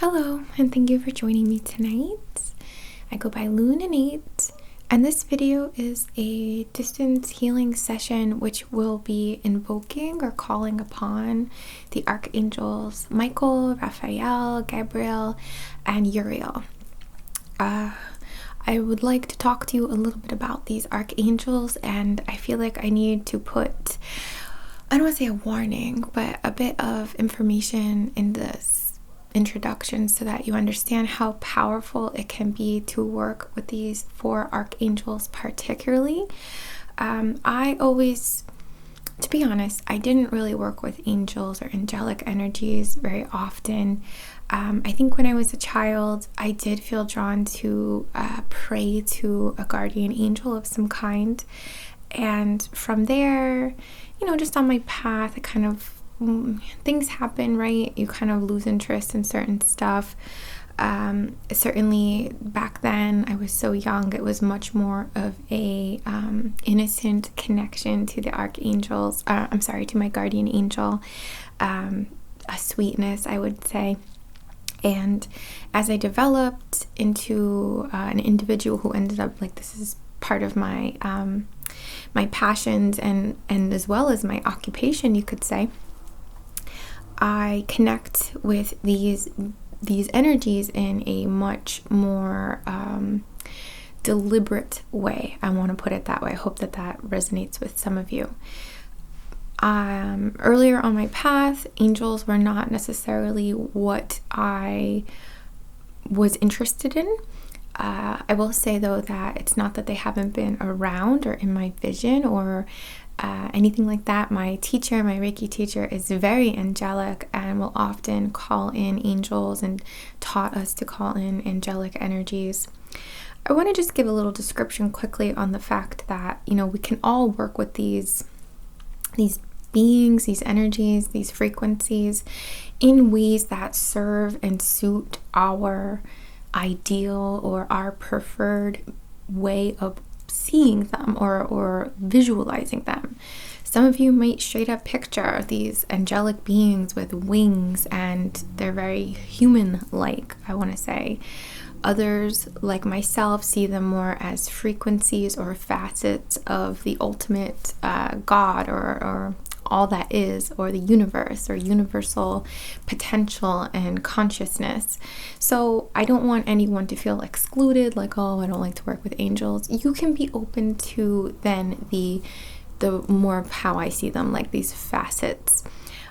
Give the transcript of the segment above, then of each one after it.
Hello, and thank you for joining me tonight. I go by Lune, INNATE, and this video is a distance healing session which will be invoking or calling upon the Archangels Michael, Raphael, Gabriel, and Uriel. I would like to talk to you a little bit about these archangels, and I feel like I need to put, I don't want to say a warning, but a bit of information in this introduction so that you understand how powerful it can be to work with these four archangels particularly. I always, to be honest, I didn't really work with angels or angelic energies very often. I think when I was a child, I did feel drawn to pray to a guardian angel of some kind. And from there, just on my path, it kind of things happen, right? You kind of lose interest in certain stuff. Certainly back then, I was so young, it was much more of a innocent connection to the archangels. To my guardian angel, a sweetness, I would say. And as I developed into an individual who ended up this is part of my my passions and as well as my occupation, you could say, I connect with these energies in a much more deliberate way. I want to put it that way. I hope that resonates with some of you. Earlier on my path, angels were not necessarily what I was interested in. I will say though that it's not that they haven't been around or in my vision or anything like that. My teacher, my Reiki teacher, is very angelic and will often call in angels and taught us to call in angelic energies. I want to just give a little description quickly on the fact that, we can all work with these beings, these energies, these frequencies in ways that serve and suit our ideal or our preferred way of seeing them or visualizing them. Some of you might straight up picture these angelic beings with wings and they're very human-like, I want to say. Others, like myself, see them more as frequencies or facets of the ultimate God or all that is, or the universe or universal potential and consciousness. So I don't want anyone to feel excluded, like, oh, I don't like to work with angels. You can be open to then the more of how I see them, like these facets.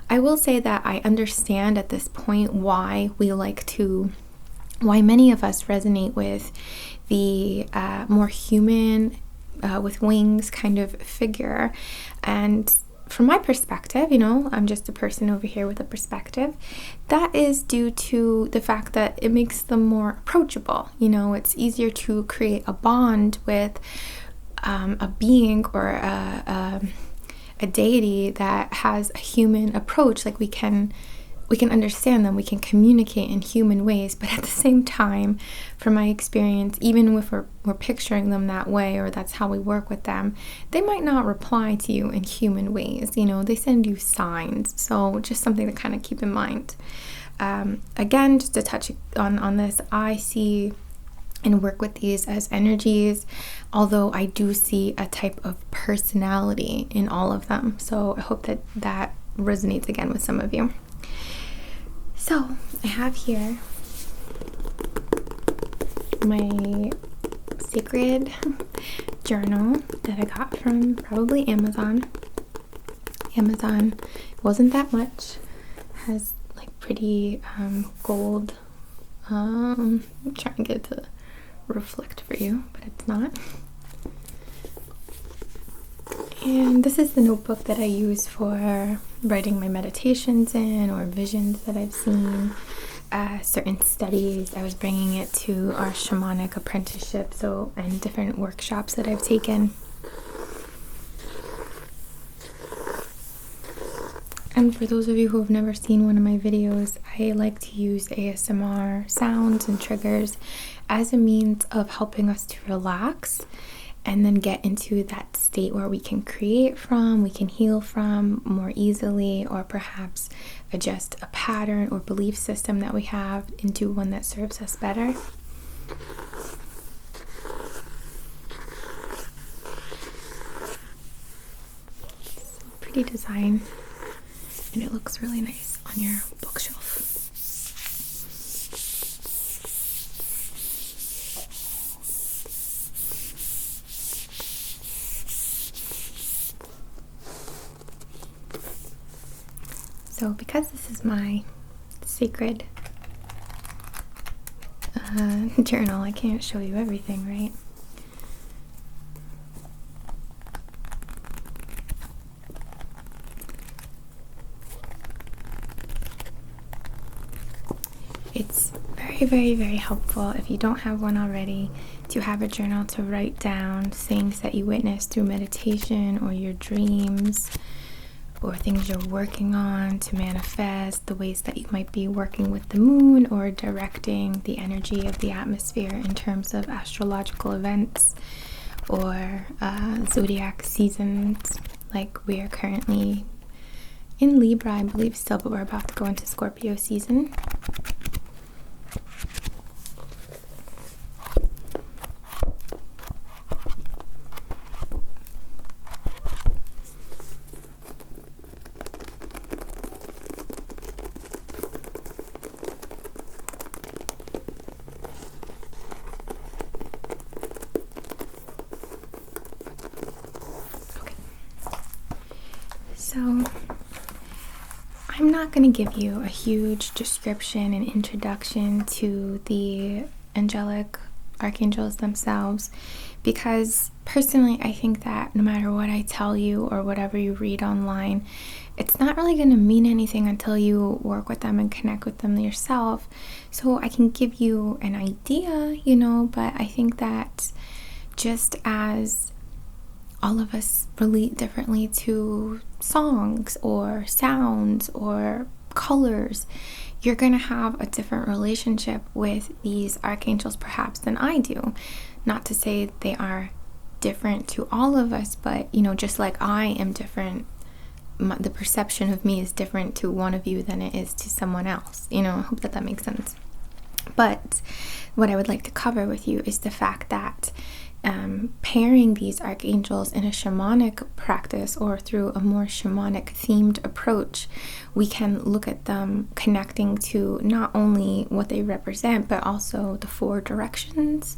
I will say that I understand at this point why many of us resonate with the more human with wings kind of figure. And from my perspective, I'm just a person over here with a perspective. That is due to the fact that it makes them more approachable. It's easier to create a bond with a being or a deity that has a human approach. Like we can understand them, we can communicate in human ways, but at the same time, from my experience, even if we're picturing them that way or that's how we work with them, they might not reply to you in human ways. They send you signs, so just something to kind of keep in mind. Again, just to touch on this, I see and work with these as energies, although I do see a type of personality in all of them. So I hope that resonates again with some of you. So I have here my sacred journal that I got from probably Amazon. Amazon wasn't that much. Has pretty gold. I'm trying to get it to reflect for you, but it's not. And this is the notebook that I use for writing my meditations in or visions that I've seen, certain studies. I was bringing it to our shamanic apprenticeship, and different workshops that I've taken. And for those of you who have never seen one of my videos, I like to use ASMR sounds and triggers as a means of helping us to relax and then get into that state where we can create from, we can heal from more easily, or perhaps adjust a pattern or belief system that we have into one that serves us better. Pretty design, and it looks really nice on your bookshelf. So because this is my sacred journal, I can't show you everything, right? It's very, very, very helpful, if you don't have one already, to have a journal to write down things that you witness through meditation or your dreams, or things you're working on to manifest, the ways that you might be working with the moon or directing the energy of the atmosphere in terms of astrological events or zodiac seasons. Like we are currently in Libra, I believe still, but we're about to go into Scorpio season. So I'm not going to give you a huge description and introduction to the angelic archangels themselves, because personally I think that no matter what I tell you or whatever you read online, it's not really going to mean anything until you work with them and connect with them yourself. So I can give you an idea, but I think that just as all of us relate differently to songs or sounds or colors, you're going to have a different relationship with these archangels perhaps than I do. Not to say they are different to all of us, but just like I am different, the perception of me is different to one of you than it is to someone else. I hope that makes sense. But what I would like to cover with you is the fact that pairing these archangels in a shamanic practice or through a more shamanic themed approach, we can look at them connecting to not only what they represent, but also the 4 directions,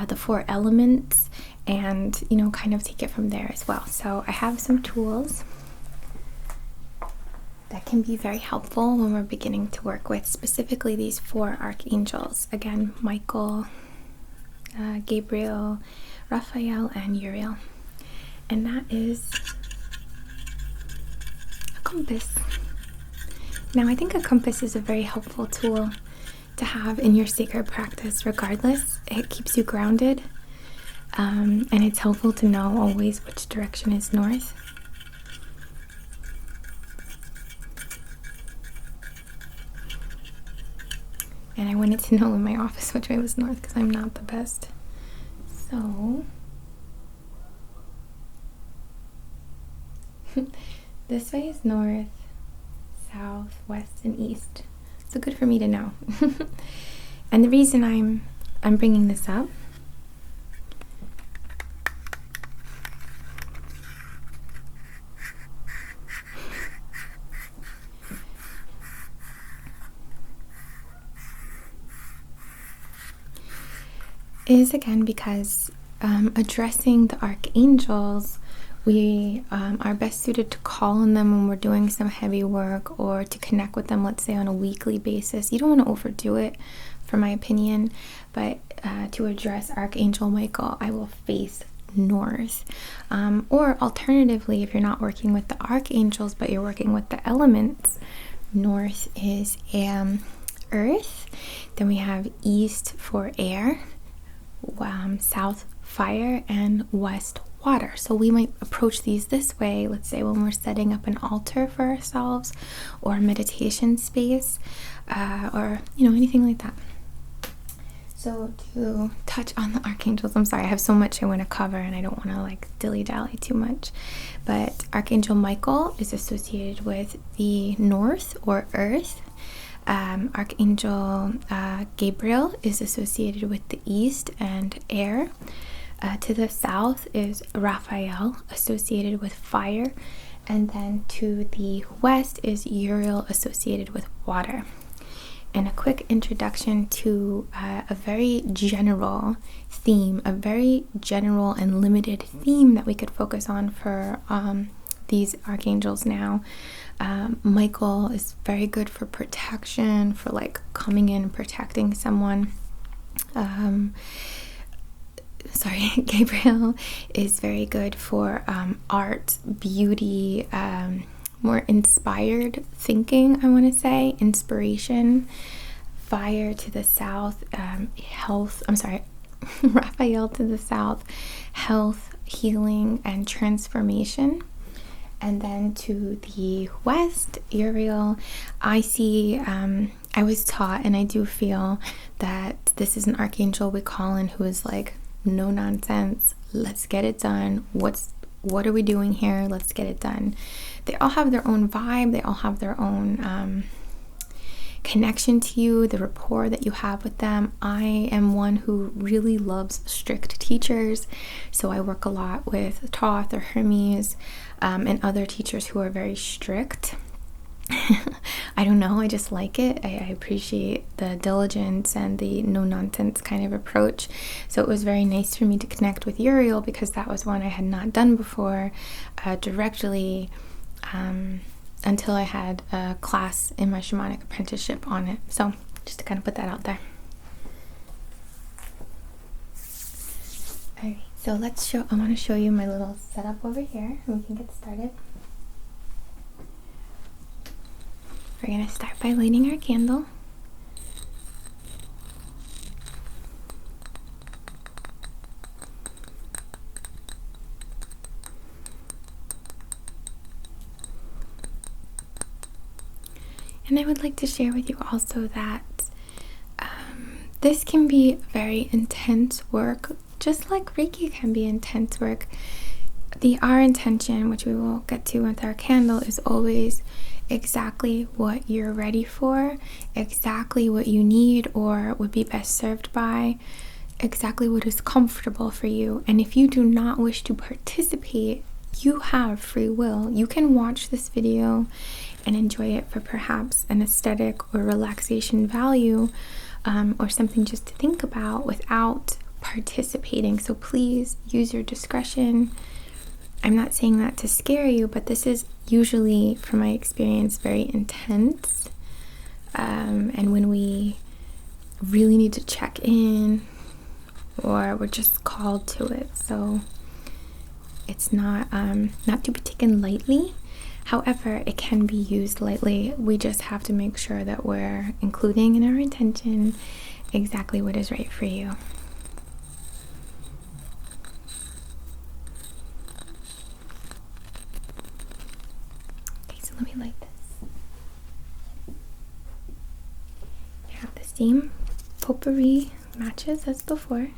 the 4 elements, and kind of take it from there as well. So I have some tools that can be very helpful when we're beginning to work with specifically these 4 archangels. Again, Michael, Gabriel, Raphael, and Uriel. And that is a compass. Now, I think a compass is a very helpful tool to have in your sacred practice regardless. It keeps you grounded, and it's helpful to know always which direction is north. And I wanted to know in my office which way was north because I'm not the best. So this way is north, south, west, and east. So good for me to know. And the reason I'm bringing this up is again because addressing the archangels, we are best suited to call on them when we're doing some heavy work or to connect with them, let's say on a weekly basis. You don't want to overdo it, for my opinion, but to address Archangel Michael, I will face north. Or alternatively, if you're not working with the archangels but you're working with the elements, north is earth, then we have east for air, south fire, and west water. So we might approach these this way, let's say when we're setting up an altar for ourselves or a meditation space, or anything like that. So to touch on the archangels, I'm sorry, I have so much I want to cover and I don't want to like dilly-dally too much. But Archangel Michael is associated with the north or earth. Archangel Gabriel is associated with the east and air. To the south is Raphael, associated with fire. And then to the west is Uriel, associated with water. And a quick introduction to a very general theme, a very general and limited theme that we could focus on for these archangels now. Michael is very good for protection, for like coming in and protecting someone. Gabriel is very good for art, beauty, more inspired thinking, I want to say, inspiration. Fire to the south, Raphael to the south, health, healing, and transformation. And then to the west, Uriel, I see, I was taught, and I do feel that this is an archangel we call in who is like, no nonsense, let's get it done. What are we doing here? Let's get it done. They all have their own vibe. They all have their own connection to you, the rapport that you have with them. I am one who really loves strict teachers, so I work a lot with Thoth or Hermes and other teachers who are very strict. I don't know, I just like it. I appreciate the diligence and the no-nonsense kind of approach. So it was very nice for me to connect with Uriel because that was one I had not done before directly until I had a class in my shamanic apprenticeship on it. So just to kind of put that out there. Alright, so I want to show you my little setup over here and we can get started. We're going to start by lighting our candle. And I would like to share with you also that this can be very intense work, just like Reiki can be intense work. Our intention, which we will get to with our candle, is always exactly what you're ready for, exactly what you need or would be best served by, exactly what is comfortable for you. And if you do not wish to participate, you have free will. You can watch this video and enjoy it for perhaps an aesthetic or relaxation value, or something just to think about without participating. So please use your discretion. I'm not saying that to scare you, but this is usually, from my experience, very intense. And when we really need to check in, or we're just called to it, so it's not to be taken lightly. However, it can be used lightly. We just have to make sure that we're including in our intention exactly what is right for you. Let me light this. I have the same potpourri matches as before.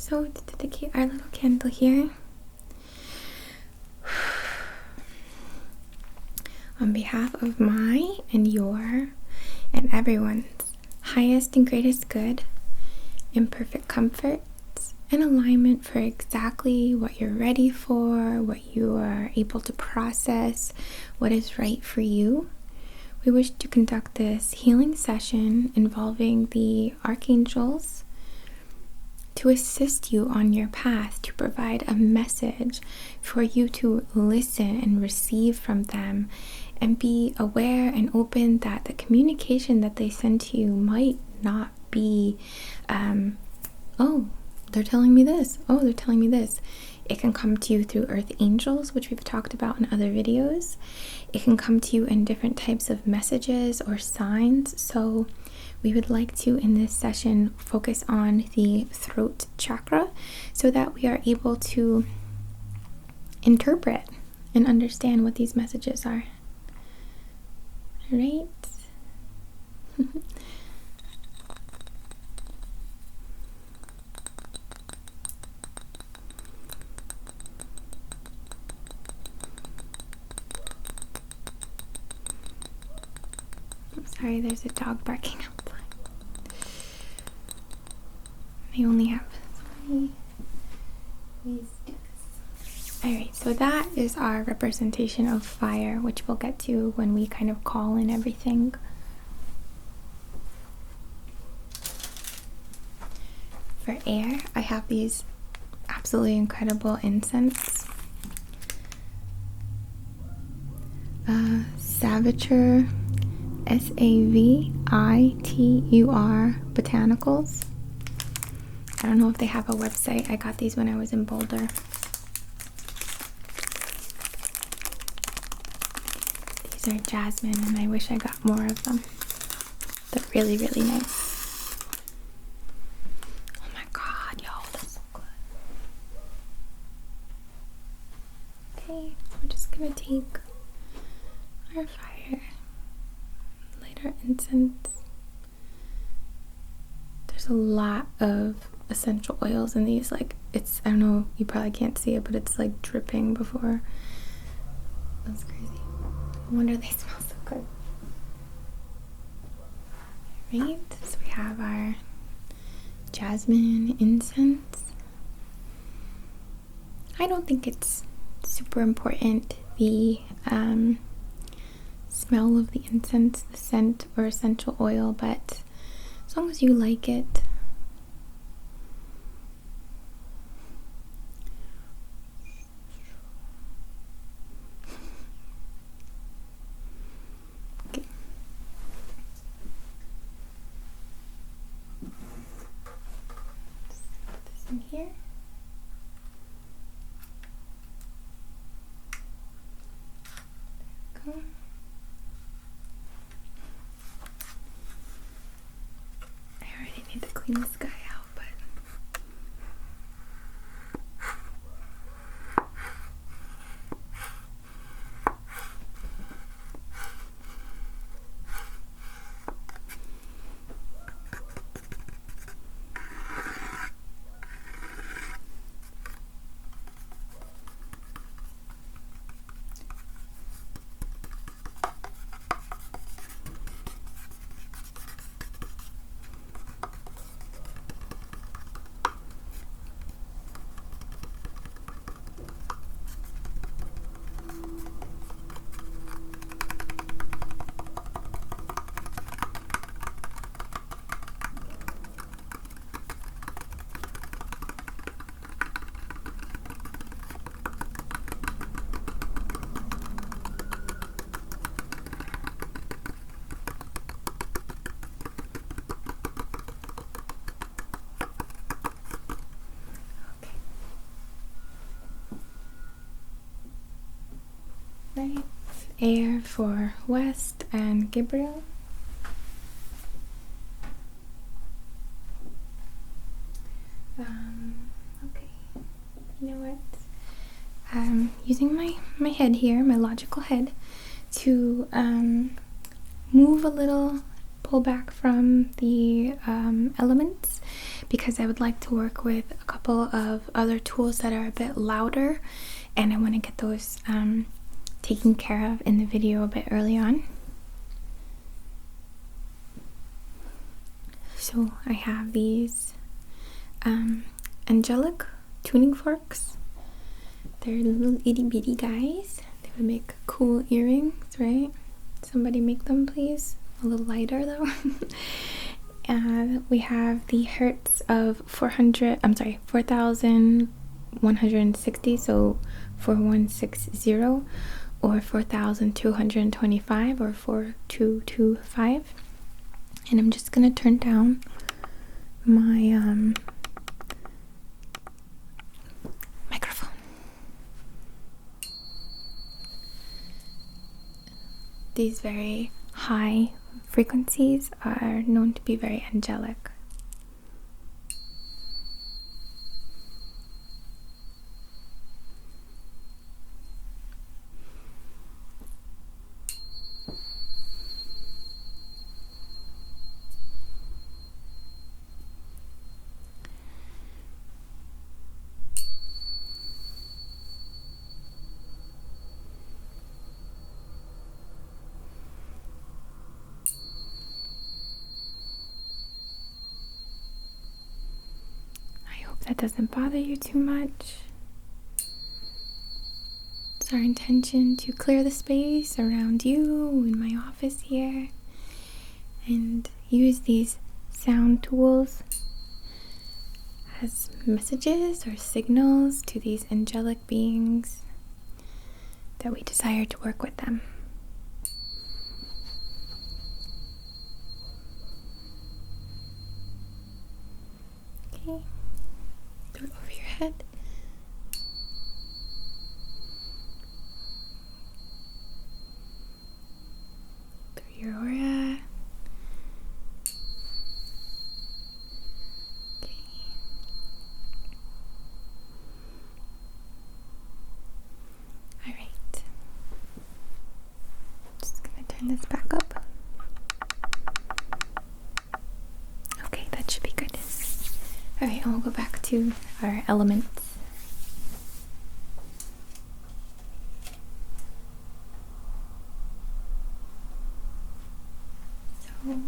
So to dedicate our little candle here, on behalf of my and your and everyone's highest and greatest good, imperfect comfort, and alignment for exactly what you're ready for, what you are able to process, what is right for you, we wish to conduct this healing session involving the archangels to assist you on your path, to provide a message for you to listen and receive from them, and be aware and open that the communication that they send to you might not be, oh, they're telling me this. Oh, they're telling me this. It can come to you through earth angels, which we've talked about in other videos. It can come to you in different types of messages or signs. So we would like to, in this session, focus on the throat chakra so that we are able to interpret and understand what these messages are. All right? I'm sorry, there's a dog barking outside. They only have so many ways to do this. Alright, so that is our representation of fire, which we'll get to when we kind of call in everything. For air, I have these absolutely incredible incense. Savitur, Savitur Botanicals. I don't know if they have a website. I got these when I was in Boulder. These are jasmine, and I wish I got more of them. They're really, really nice. Oh my god, y'all, that's so good. Okay, we're just gonna take our fire, light our incense. There's a lot of essential oils in these. Like, it's, I don't know, you probably can't see it, but it's like dripping before. That's crazy. No wonder they smell so good. Right, so we have our jasmine incense. I don't think it's super important, the smell of the incense, the scent or essential oil, but as long as you like it. Okay. Just put this in here. There we go. I already need to clean this guy out, but right. Air for West and Gabriel. Okay. You know what? Using my head here, my logical head, to move a little, pull back from the elements, because I would like to work with a couple of other tools that are a bit louder, and I want to get those taken care of in the video a bit early on. So I have these Angelic tuning forks. They're little itty bitty guys. They would make cool earrings, right? Somebody make them, please. A little lighter though. And we have the hertz of 4,160, so 4160, or 4,225, or 4225. And I'm just gonna turn down my microphone. These very high frequencies are known to be very angelic. That doesn't bother you too much. It's our intention to clear the space around you in my office here and use these sound tools as messages or signals to these angelic beings that we desire to work with them. Okay. Do it over your head. Through your aura. Okay. Alright. Just gonna turn this back up. Okay, that should be good. Alright, and we'll go back to our elements. So,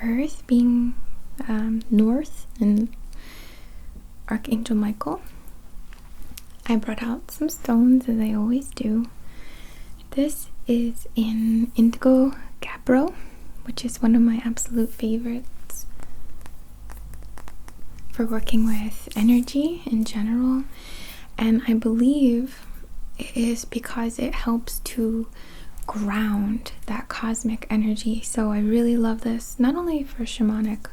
Earth being north and Archangel Michael, I brought out some stones as I always do. This is an indigo Gabriel, which is one of my absolute favorites for working with energy in general, and I believe it is because it helps to ground that cosmic energy. So I really love this, not only for shamanic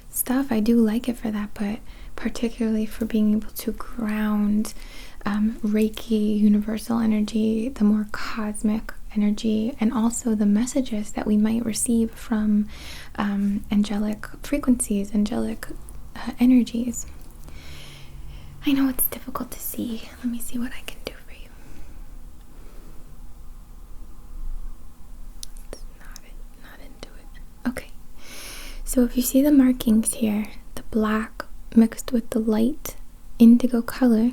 stuff, I do like it for that, but particularly for being able to ground Reiki, universal energy, the more cosmic energy, and also the messages that we might receive from angelic frequencies, angelic energies. I know it's difficult to see. Let me see what I can do for you. It's not into it. Okay. So if you see the markings here, the black mixed with the light indigo color,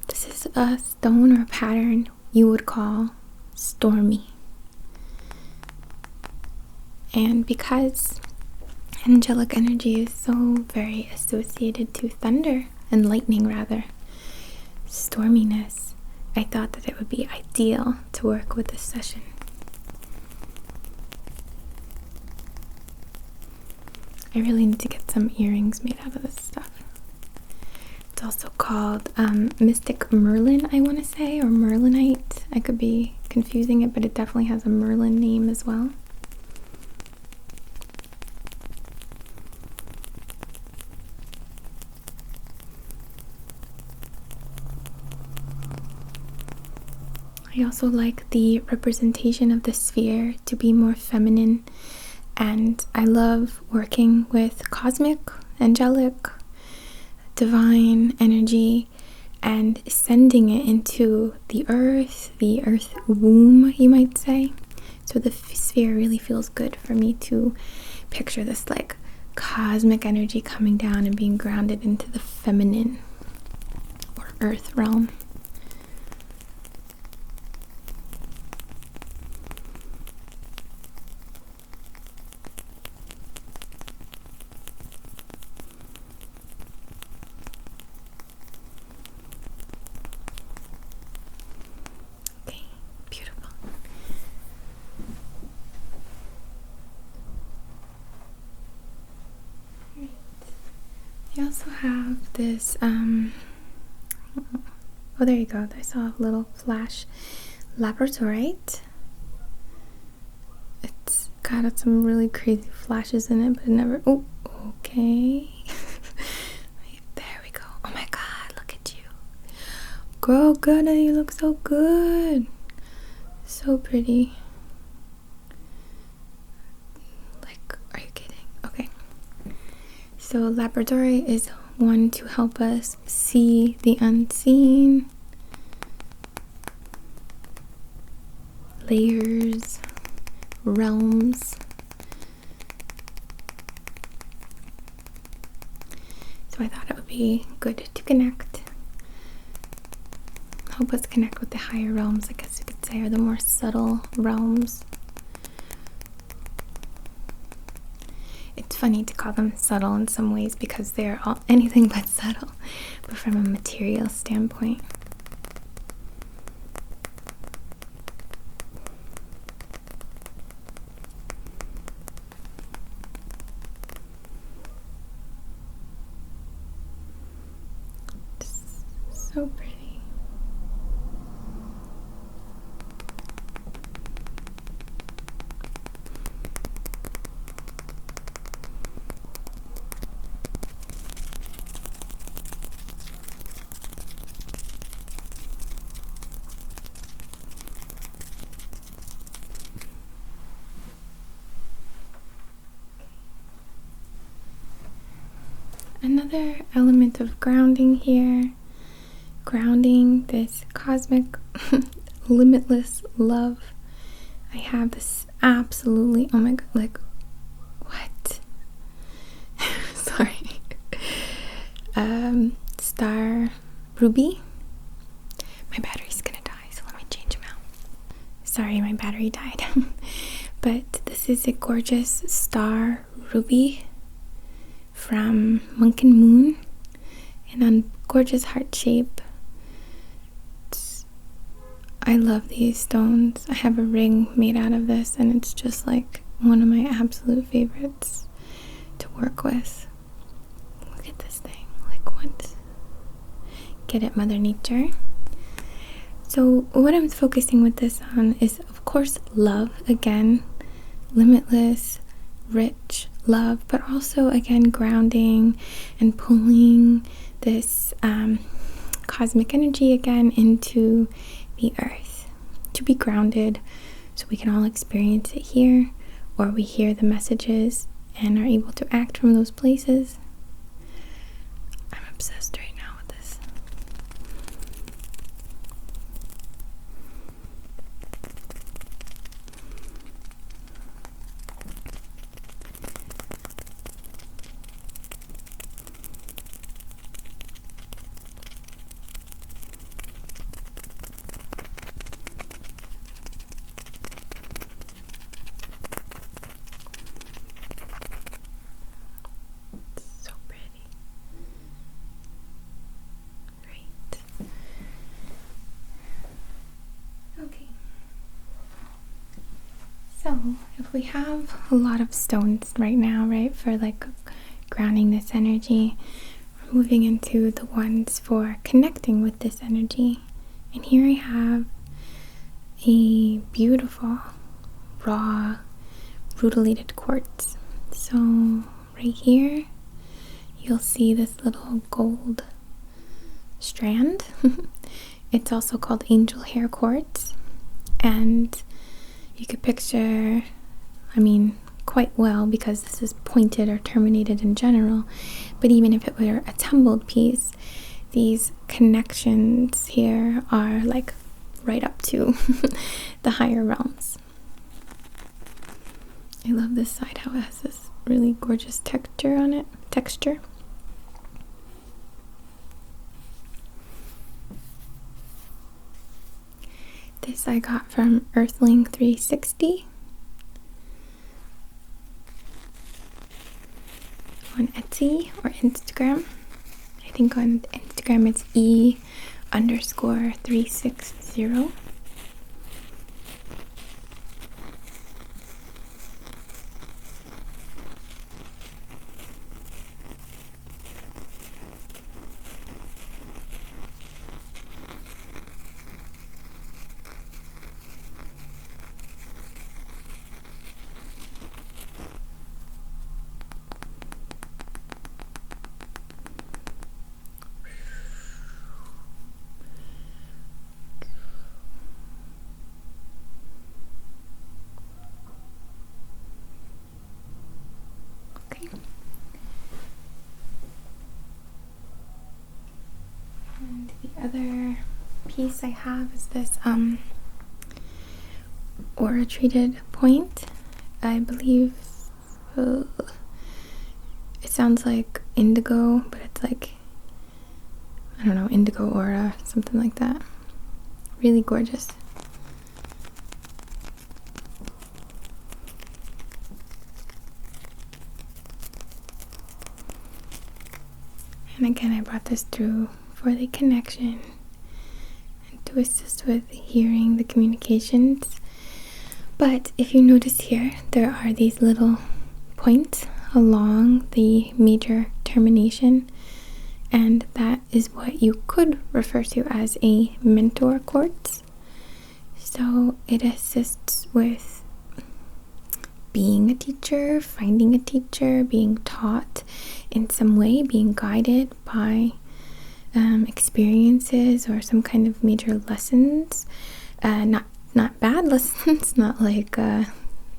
this is a stone or a pattern you would call stormy. And because angelic energy is so very associated to thunder and lightning, rather, storminess, I thought that it would be ideal to work with this session. I really need to get some earrings made out of this stuff. It's also called Mystic Merlin, I want to say, or Merlinite. I could be confusing it, but it definitely has a Merlin name as well. I also like the representation of the sphere to be more feminine, and I love working with cosmic, angelic, divine energy and sending it into the earth womb, you might say. So the sphere really feels good for me to picture this like cosmic energy coming down and being grounded into the feminine or earth realm. You also have this, oh, there you go. I saw a little flash labradorite. It's got some really crazy flashes in it, but it never, oh, okay. There we go. Oh my God, look at you. Girl, good, you look so good. So pretty. Like, are you kidding? Okay. So labradorite is one to help us see the unseen, layers, realms. So I thought it would be good to connect, help us connect with the higher realms, I guess you could say, or the more subtle realms. It's funny to call them subtle in some ways because they're all anything but subtle, but from a material standpoint. It's so pretty. Another element of grounding here, grounding this cosmic limitless love. I have this absolutely, oh my God, like, what? Sorry. Star ruby. My battery's gonna die, so let me change them out. Sorry, my battery died. But this is a gorgeous star ruby from Monk and Moon in a gorgeous heart shape. I love these stones. I have a ring made out of this, and it's just like one of my absolute favorites to work with. Look at this thing. Like, what? Get it, Mother Nature? So what I'm focusing with this on is, of course, love. Again, limitless, rich love, but also, again, grounding and pulling this cosmic energy again into the earth to be grounded so we can all experience it here, or we hear the messages and are able to act from those places. I'm obsessed right now with this. So if we have a lot of stones right now, right, for like grounding this energy, we're moving into the ones for connecting with this energy. And here I have a beautiful raw rutilated quartz. So right here you'll see this little gold strand. It's also called angel hair quartz, and you could picture, I mean, quite well, because this is pointed or terminated in general, but even if it were a tumbled piece, these connections here are like right up to the higher realms. I love this side, how it has this really gorgeous texture on it. This I got from Earthling 360 on Etsy or Instagram. I think on Instagram it's E_360. And the other piece I have is this aura treated point. I believe it sounds like indigo, but it's like, I don't know, indigo aura, something like that. Really gorgeous. And again, I brought this through for the connection and to assist with hearing the communications. But if you notice here, there are these little points along the major termination, and that is what you could refer to as a mentor quartz. So it assists with being a teacher, finding a teacher, being taught in some way, being guided by experiences or some kind of major lessons. Not bad lessons, not like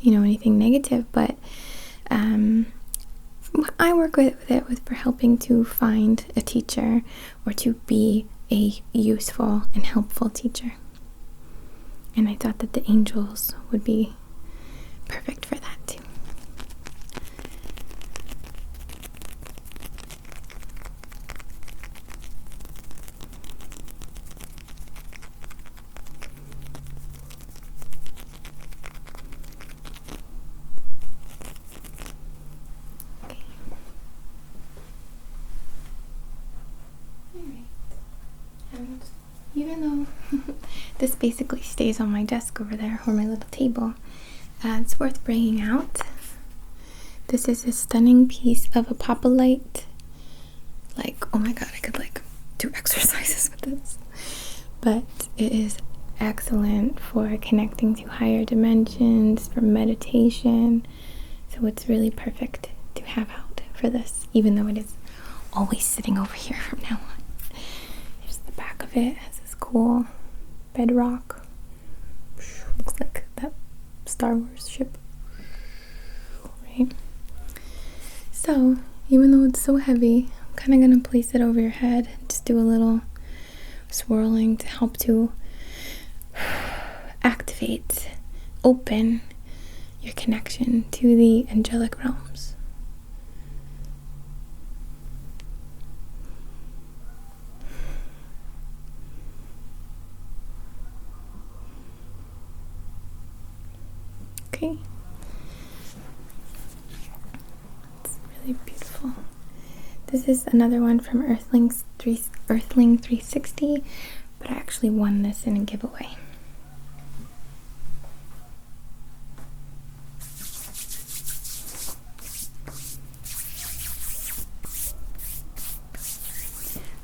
anything negative, but I work with it for helping to find a teacher or to be a useful and helpful teacher. And I thought that the angels would be perfect for that too. Even though this basically stays on my desk over there, or my little table, it's worth bringing out. This is a stunning piece of apophyllite. Like, oh my god, I could do exercises with this. But it is excellent for connecting to higher dimensions, for meditation. So it's really perfect to have out for this, even though it is always sitting over here from now on. Here's the back of it. It has this cool bedrock. Looks like that Star Wars ship. Right? So, even though it's so heavy, I'm kind of going to place it over your head. Just do a little swirling to help to activate, open your connection to the angelic realms. Okay. It's really beautiful. This is another one from Earthling 360, but I actually won this in a giveaway.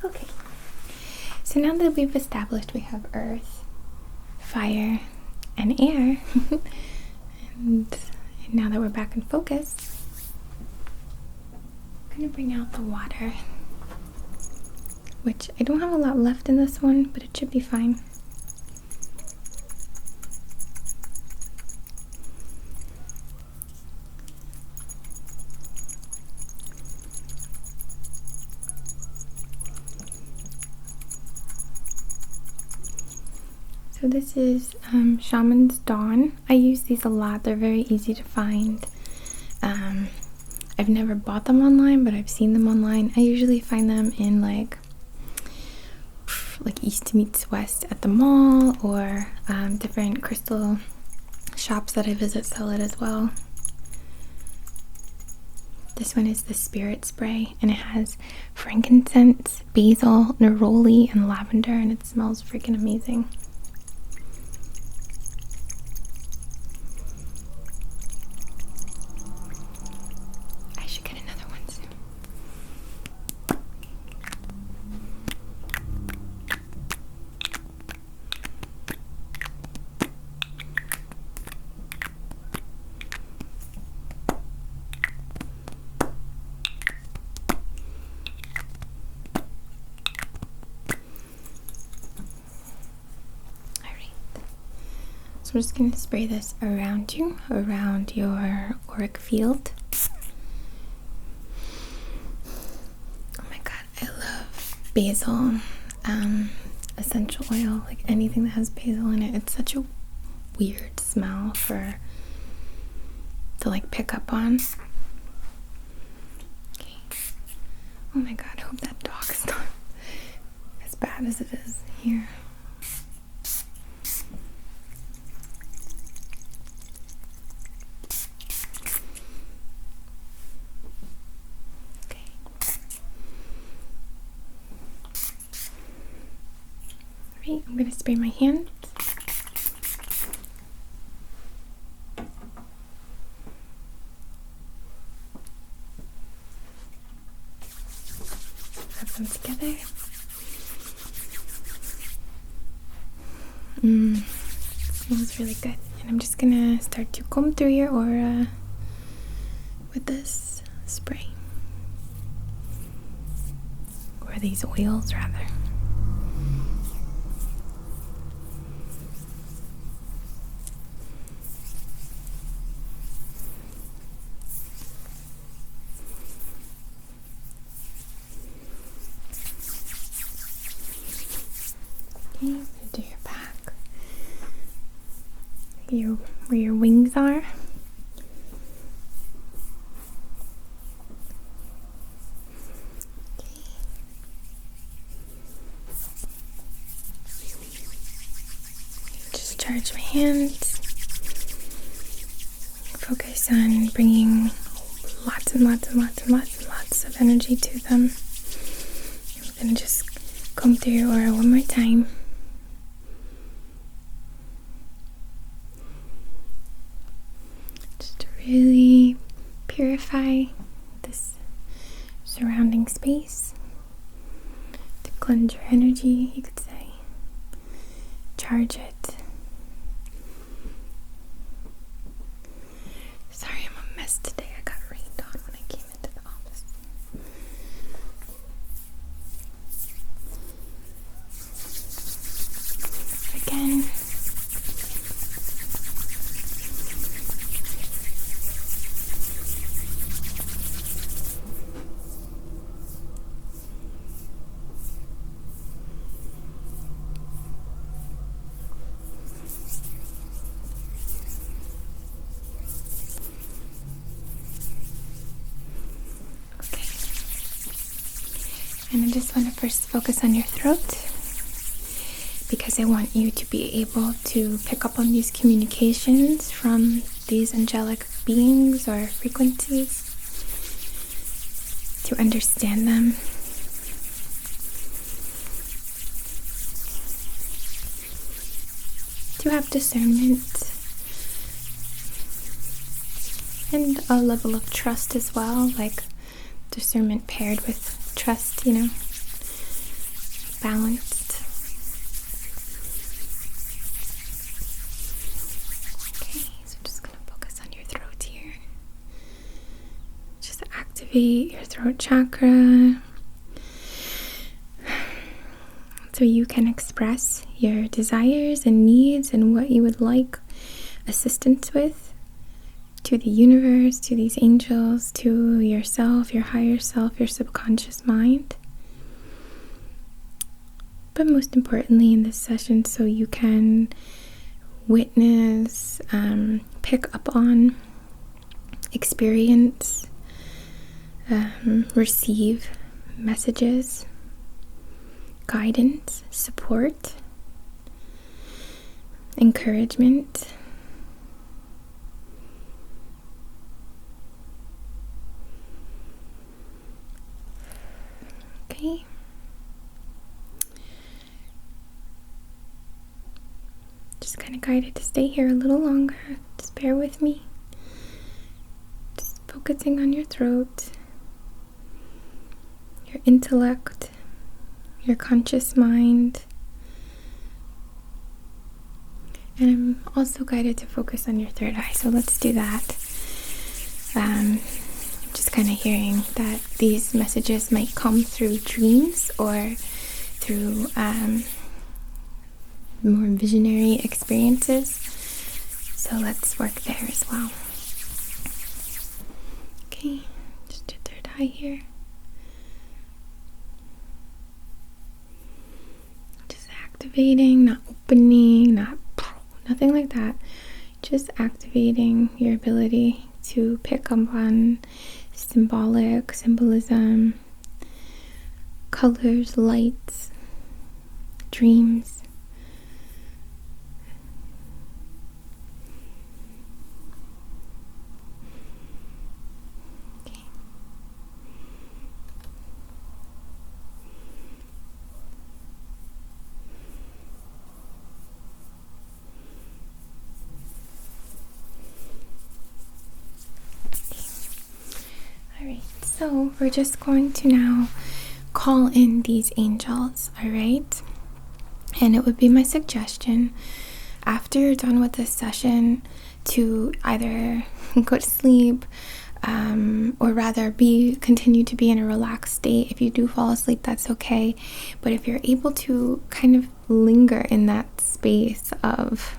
Okay. So now that we've established we have earth, fire, and air, and now that we're back in focus, I'm going to bring out the water, which I don't have a lot left in this one, but it should be fine. So this is Shaman's Dawn. I use these a lot. They're very easy to find. I've never bought them online, but I've seen them online. I usually find them in like East meets West at the mall, or different crystal shops that I visit sell it as well. This one is the Spirit Spray, and it has frankincense, basil, neroli, and lavender, and it smells freaking amazing. I should get another one soon. So I'm just going to spray this around you, around your auric field. Oh my god, I love basil essential oil, like anything that has basil in it. It's such a weird smell to like pick up on. Okay. Oh my god, I hope that dog is not as bad as it is here. I'm going to spray my hands. Rub them together. Smells really good. And I'm just going to start to comb through your aura with this spray. Or these oils, rather. Okay, I'm gonna do your back, where your wings are. Okay. Just charge my hands. Focus on bringing lots and lots and lots and lots and lots of energy to them. I'm gonna just comb through your aura one more time. Really purify this surrounding space, to cleanse your energy, you could say, charge it. Sorry, I'm a mess today. I got rained on when I came into the office. Again. And I just want to first focus on your throat, because I want you to be able to pick up on these communications from these angelic beings or frequencies, to understand them. To have discernment and a level of trust as well, like discernment paired with trust, balanced. Okay, so I'm just going to focus on your throat here. Just activate your throat chakra so you can express your desires and needs and what you would like assistance with to the universe, to these angels, to yourself, your higher self, your subconscious mind. But most importantly in this session, so you can witness, pick up on, experience receive messages, guidance, support, encouragement. Okay. Just kind of guided to stay here a little longer. Just bear with me. Just focusing on your throat, your intellect, your conscious mind. And I'm also guided to focus on your third eye, so let's do that. Just kind of hearing that these messages might come through dreams or through more visionary experiences. So let's work there as well. Okay, just your third eye here. Just activating, not opening, nothing like that. Just activating your ability to pick up on symbolism, colors, lights, dreams. Okay. Alright, so we're just going to now call in these angels, alright? And it would be my suggestion, after you're done with this session, to either go to sleep, or rather continue to be in a relaxed state. If you do fall asleep, that's okay. But if you're able to kind of linger in that space of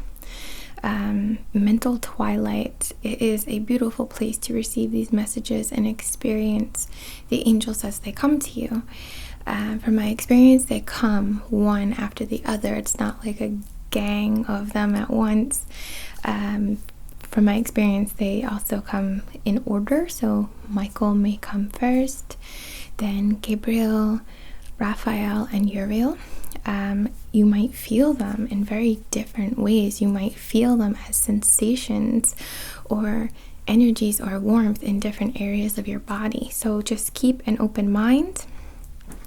mental twilight, it is a beautiful place to receive these messages and experience the angels as they come to you. From my experience, they come one after the other. It's not like a gang of them at once. From my experience, they also come in order. So Michael may come first, then Gabriel, Raphael, and Uriel. You might feel them in very different ways. You might feel them as sensations or energies or warmth in different areas of your body. So just keep an open mind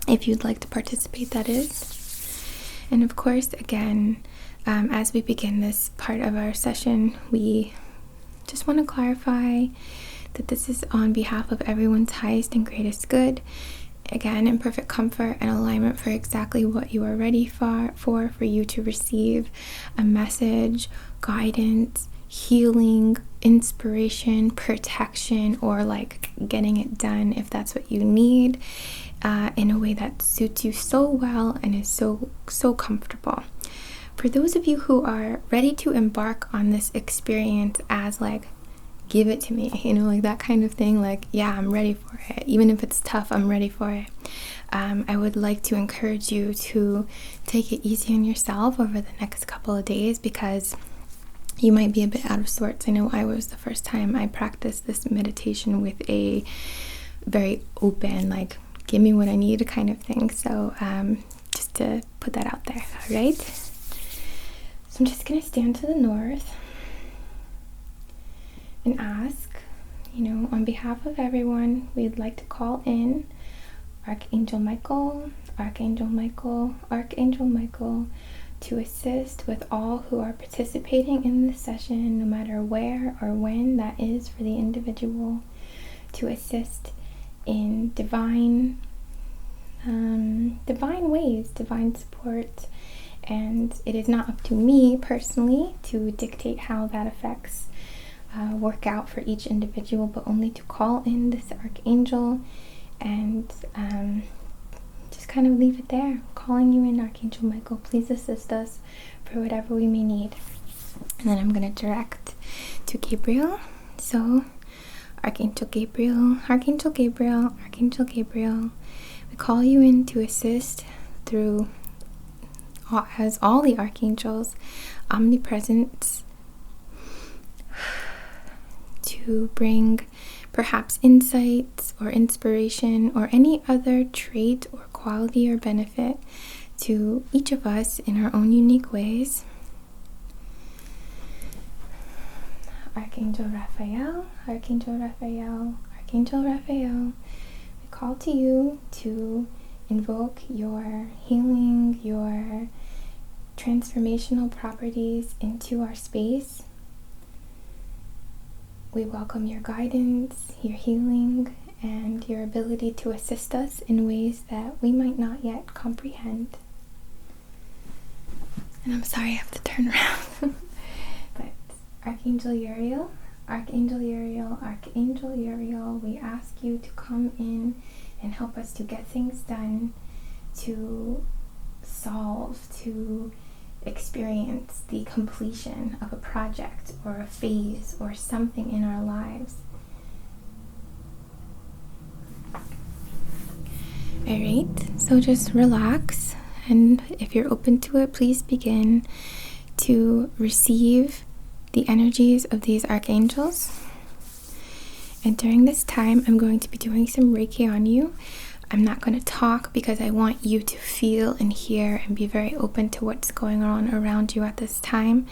if you'd like to participate, that is. And of course, again, as we begin this part of our session, we just want to clarify that this is on behalf of everyone's highest and greatest good. Again, in perfect comfort and alignment for exactly what you are ready for you to receive a message, guidance, healing, inspiration, protection, or like getting it done if that's what you need, in a way that suits you so well and is so comfortable. For those of you who are ready to embark on this experience as like, give it to me, like that kind of thing, like, yeah, I'm ready for it, even if it's tough, I'm ready for it. I would like to encourage you to take it easy on yourself over the next couple of days, because you might be a bit out of sorts. I know I was the first time I practiced this meditation with a very open, like, give me what I need kind of thing. So just to put that out there. All right, so I'm just gonna stand to the north and ask, on behalf of everyone, we'd like to call in Archangel Michael, Archangel Michael, Archangel Michael, to assist with all who are participating in this session, no matter where or when that is for the individual, to assist in divine ways, divine support. And it is not up to me personally to dictate how that affects work out for each individual, but only to call in this archangel and just kind of leave it there. Calling you in, Archangel Michael, please assist us for whatever we may need. And then I'm going to direct to Gabriel. So Archangel Gabriel, Archangel Gabriel, Archangel Gabriel, we call you in to assist through, as all the archangels, omnipresence, to bring perhaps insights or inspiration or any other trait or quality or benefit to each of us in our own unique ways. Archangel Raphael, Archangel Raphael, Archangel Raphael, we call to you to invoke your healing, your transformational properties into our space. We welcome your guidance, your healing, and your ability to assist us in ways that we might not yet comprehend. And I'm sorry I have to turn around. But Archangel Uriel, Archangel Uriel, Archangel Uriel, we ask you to come in and help us to get things done, to solve, to experience the completion of a project or a phase or something in our lives. Alright, so just relax, and if you're open to it, please begin to receive the energies of these archangels. And during this time, I'm going to be doing some Reiki on you. I'm not going to talk because I want you to feel and hear and be very open to what's going on around you at this time.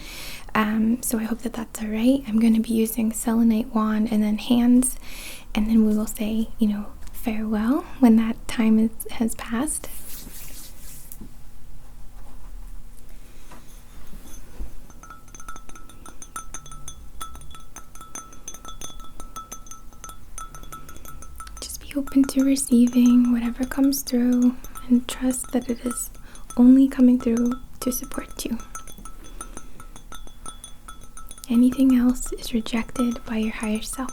So I hope that that's all right. I'm going to be using selenite wand and then hands, and then we will say, farewell when that time has passed. Open to receiving whatever comes through, and trust that it is only coming through to support you. Anything else is rejected by your higher self.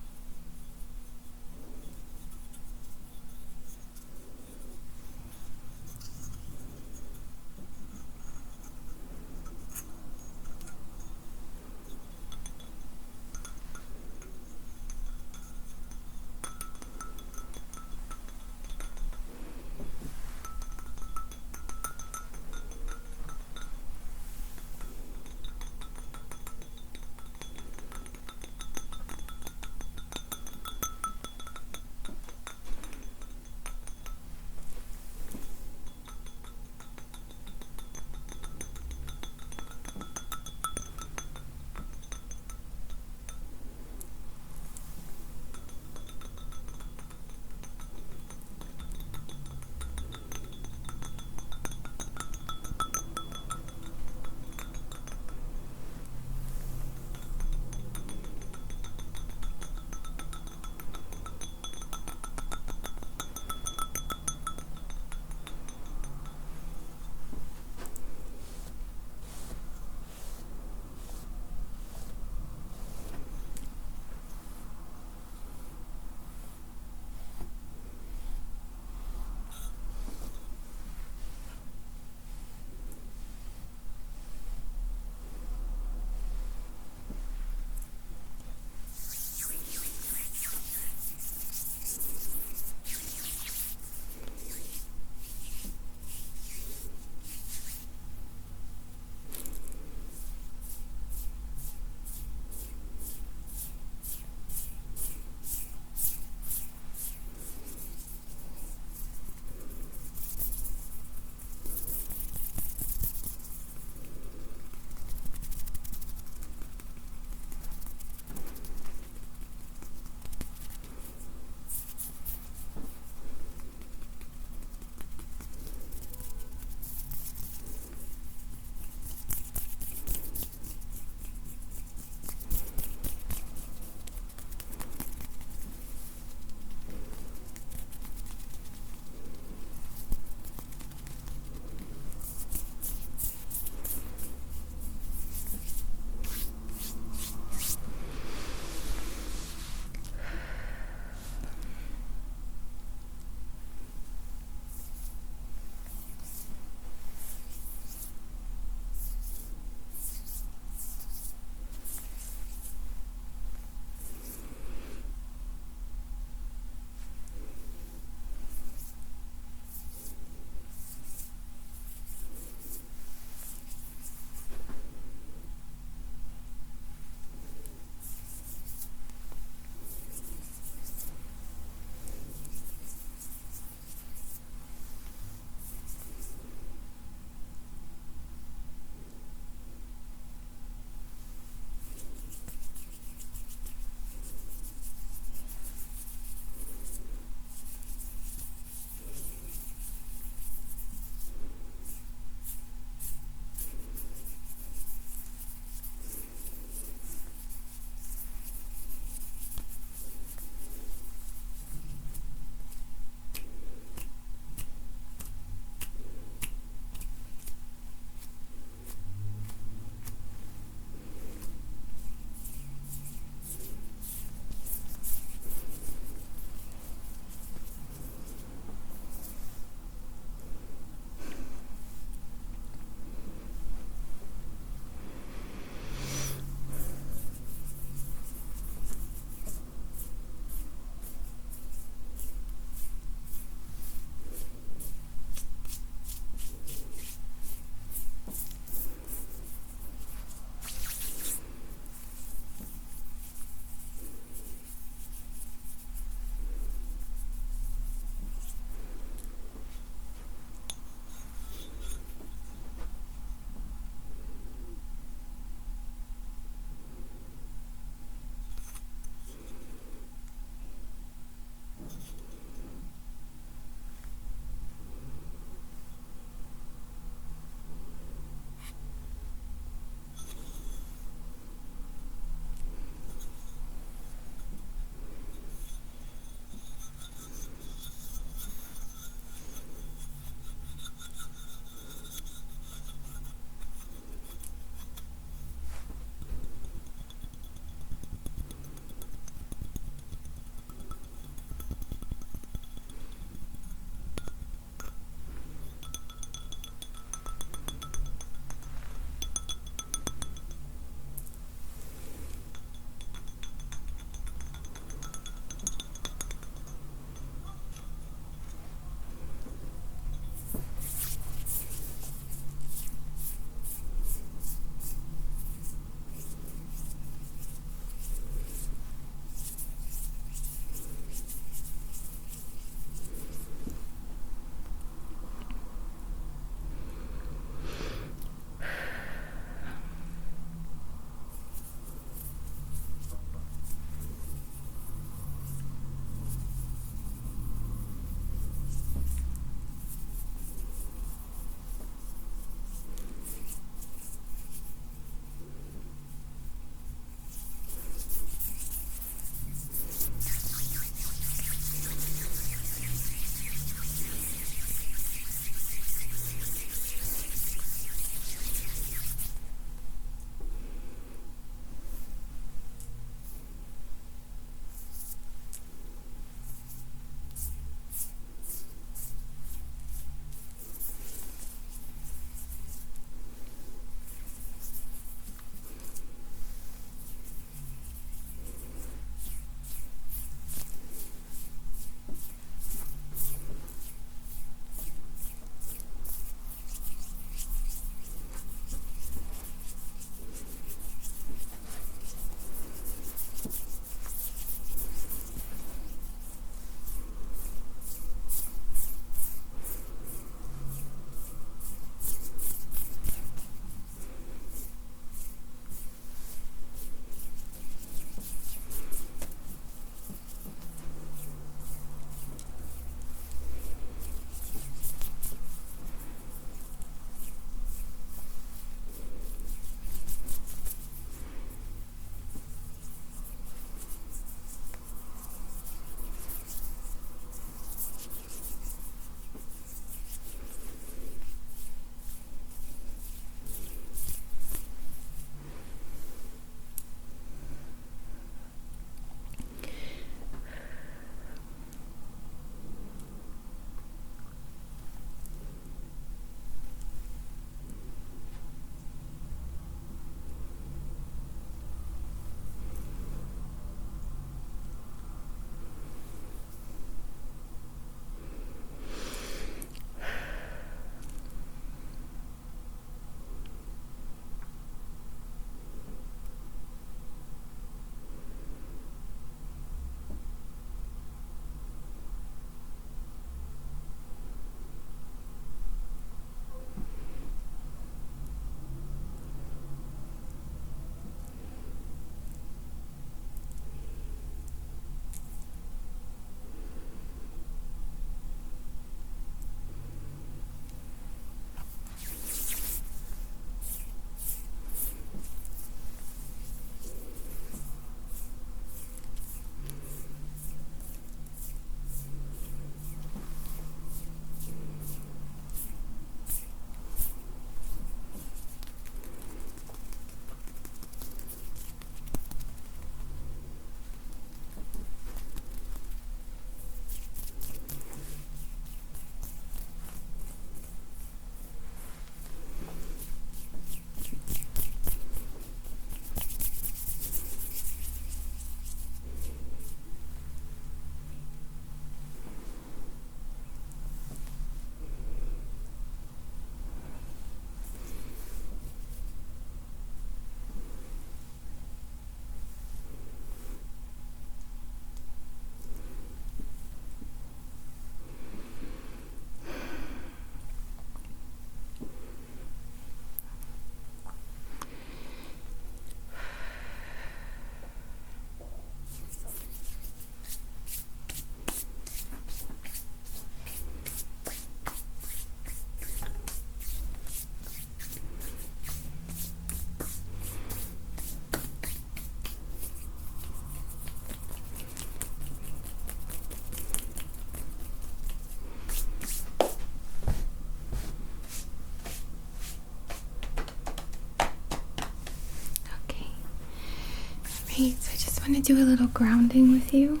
Great, so I just want to do a little grounding with you.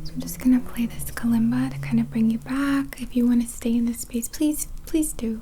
So I'm just gonna play this kalimba to kind of bring you back. If you want to stay in this space, please do.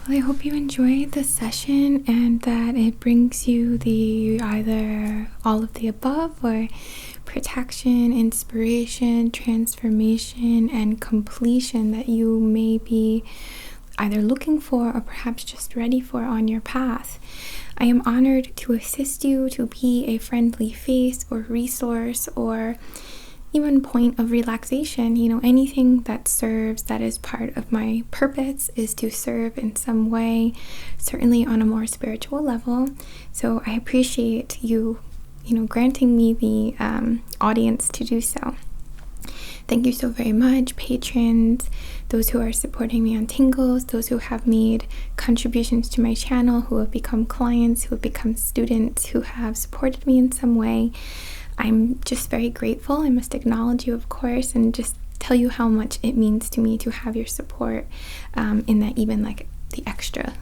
Well, I hope you enjoyed the session and that it brings you the either all of the above or protection, inspiration, transformation, and completion that you may be either looking for or perhaps just ready for on your path. I am honored to assist you, to be a friendly face or resource or even point of relaxation. Anything that serves, that is part of my purpose, is to serve in some way, certainly on a more spiritual level. So I appreciate you, granting me the audience to do so. Thank you so very much, patrons, those who are supporting me on Tingles, those who have made contributions to my channel, who have become clients, who have become students, who have supported me in some way. I'm just very grateful. I must acknowledge you, of course, and just tell you how much it means to me to have your support, in that even like the extra,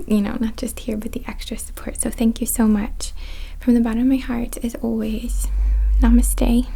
not just here, but the extra support. So thank you so much. From the bottom of my heart, as always, namaste.